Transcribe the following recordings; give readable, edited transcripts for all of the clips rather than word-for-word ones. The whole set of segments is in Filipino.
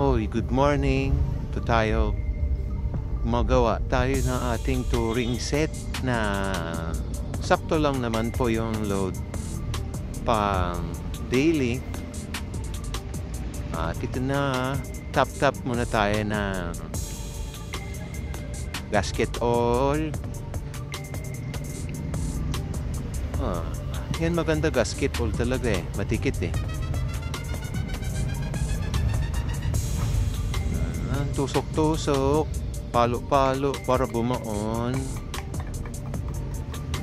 Hoy, good morning. Ito tayo. Magawa tayo ng ating touring set na sakto lang naman po yung load pang daily. At ito na, tap muna tayo ng gasket oil. Yan maganda gasket oil talaga eh. Matikit eh. Tusok-tusok, palo-palo para bumaon.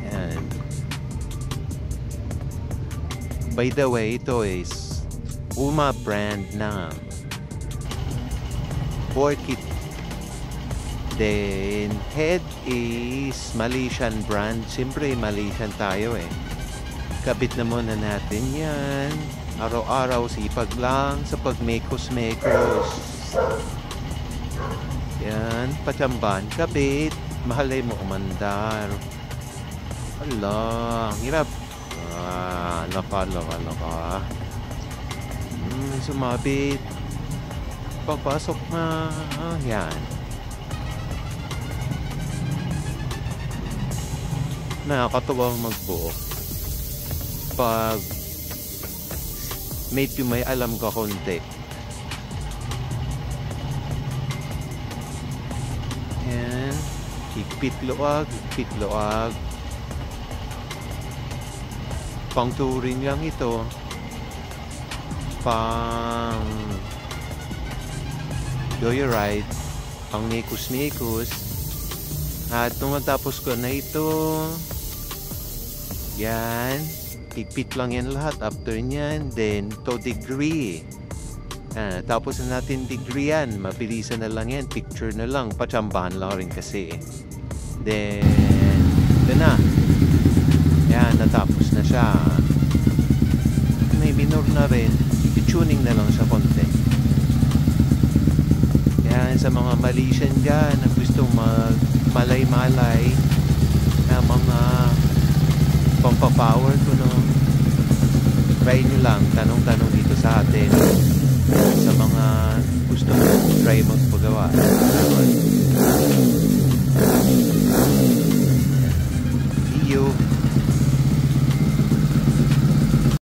Yan. By the way, ito is Puma brand na Orchid. Then head is Malaysian brand. Siyempre Malaysian tayo eh. Kabit na muna natin yan. Araw-araw sipag lang sa pagmekos-mekos. Yan, patsamban, kabit. Mahalay mo umandar. Ala, ang hirap. Laka. Sumabit. Papasok na. Yan. Nakakatuwang magbuo. Pag medyo may alam ka konti. Yan. Higpit luwag. Pang touring lang ito. Pang joyride. Pang mekos-mekos. At nung matapos ko na ito, yan. Higpit lang yan lahat. After nyan, then to degree. Tapos na natin degree yan. Mabilisan na lang yan. Picture na lang. Patsambahan lang rin kasi. Then, ito na. Yan, natapos na siya. May minor na rin. I-tuning na lang sa konti. Yan, sa mga Malaysian dyan na gusto malay-malay na mga pampapower ko, no? Try nyo lang. Tanong-tanong dito sa atin. Sa mga gusto try magpagawa.